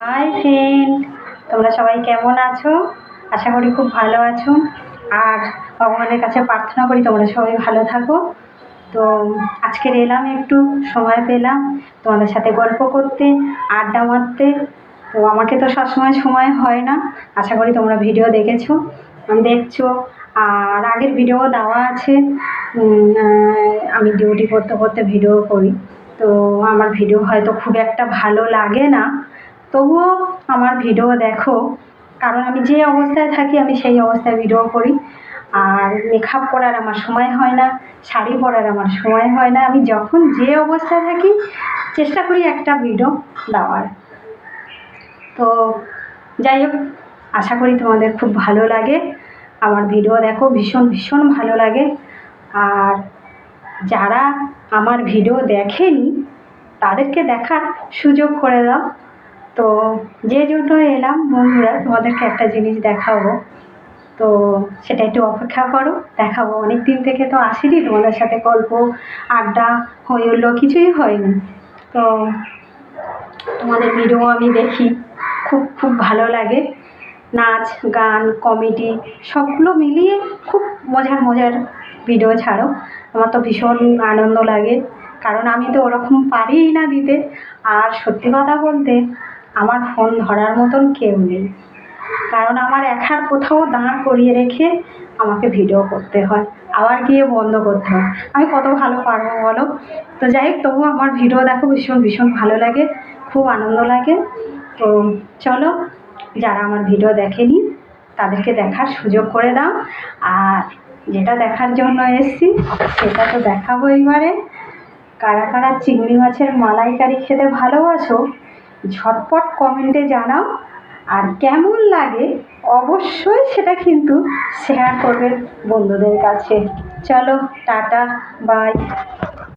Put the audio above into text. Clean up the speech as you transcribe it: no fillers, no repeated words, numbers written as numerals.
Hi friend, তোমরা সবাই কেমন আছো? আশা করি খুব ভালো আছো। আর ভগবানের কাছে প্রার্থনা করি তোমরা সবাই ভালো থাকো। তো আজকের এলাম, একটু সময় পেলাম তোমাদের সাথে গল্প করতে, আড্ডা মারতে। তো আমাকে তো সবসময় সময় হয় না। আশা করি তোমরা ভিডিও দেখেছো, দেখছো। আর আগের ভিডিও দেওয়া আছে। আমি ডিউটি করতে করতে ভিডিও করি। তো আমার ভিডিও হয়তো খুব একটা ভালো লাগে না, তবুও আমার ভিডিও দেখো, কারণ আমি যে অবস্থায় থাকি আমি সেই অবস্থায় ভিডিও করি। আর মেকআপ করার আমার সময় হয় না, শাড়ি পরার আমার সময় হয় না। আমি যখন যে অবস্থায় থাকি চেষ্টা করি একটা ভিডিও দেওয়ার। তো যাই হোক, আশা করি তোমাদের খুব ভালো লাগে। আমার ভিডিও দেখো, ভীষণ ভীষণ ভালো লাগে। আর যারা আমার ভিডিও দেখেনি তাদেরকে দেখার সুযোগ করে দাও। তো যে জন্য এলাম বন্ধুরা, তোমাদেরকে একটা জিনিস দেখাবো। তো সেটা একটু অপেক্ষা করো, দেখাবো। অনেক দিন থেকে তো আসিনি, তোমাদের সাথে গল্প আড্ডা হইলো কিছুই হয়নি। তো তোমাদের ভিডিও আমি দেখি, খুব খুব ভালো লাগে। নাচ গান কমেডি সবগুলো মিলিয়ে খুব মজার মজার ভিডিও ছাড়ো। আমার তো ভীষণ আনন্দ লাগে, কারণ আমি তো ওরকম পারিই না দিতে। আর সত্যি কথা বলতে, আমার ফোন ধরার মতন কেউ নেই, কারণ আমার একার কোথাও দাঁড় করিয়ে রেখে আমাকে ভিডিও করতে হয়, আবার গিয়ে বন্ধ করতে হয়। আমি কত ভালো পারবো বলো? তো যাই হোক, তবুও আমার ভিডিও দেখো, ভীষণ ভীষণ ভালো লাগে, খুব আনন্দ লাগে। তো চলো, যারা আমার ভিডিও দেখেনি তাদেরকে দেখার সুযোগ করে দাও। আর যেটা দেখার জন্য এসছি সেটা তো দেখাবো এবারে। কারা কারা চিংড়ি মাছের মালাইকারি খেতে ভালোবাসো ঝটপট কমেন্টে জানাও। আর কেমন লাগে অবশ্যই সেটা কিন্তু শেয়ার করবেন বন্ধুদের কাছে। চলো, টাটা, বাই।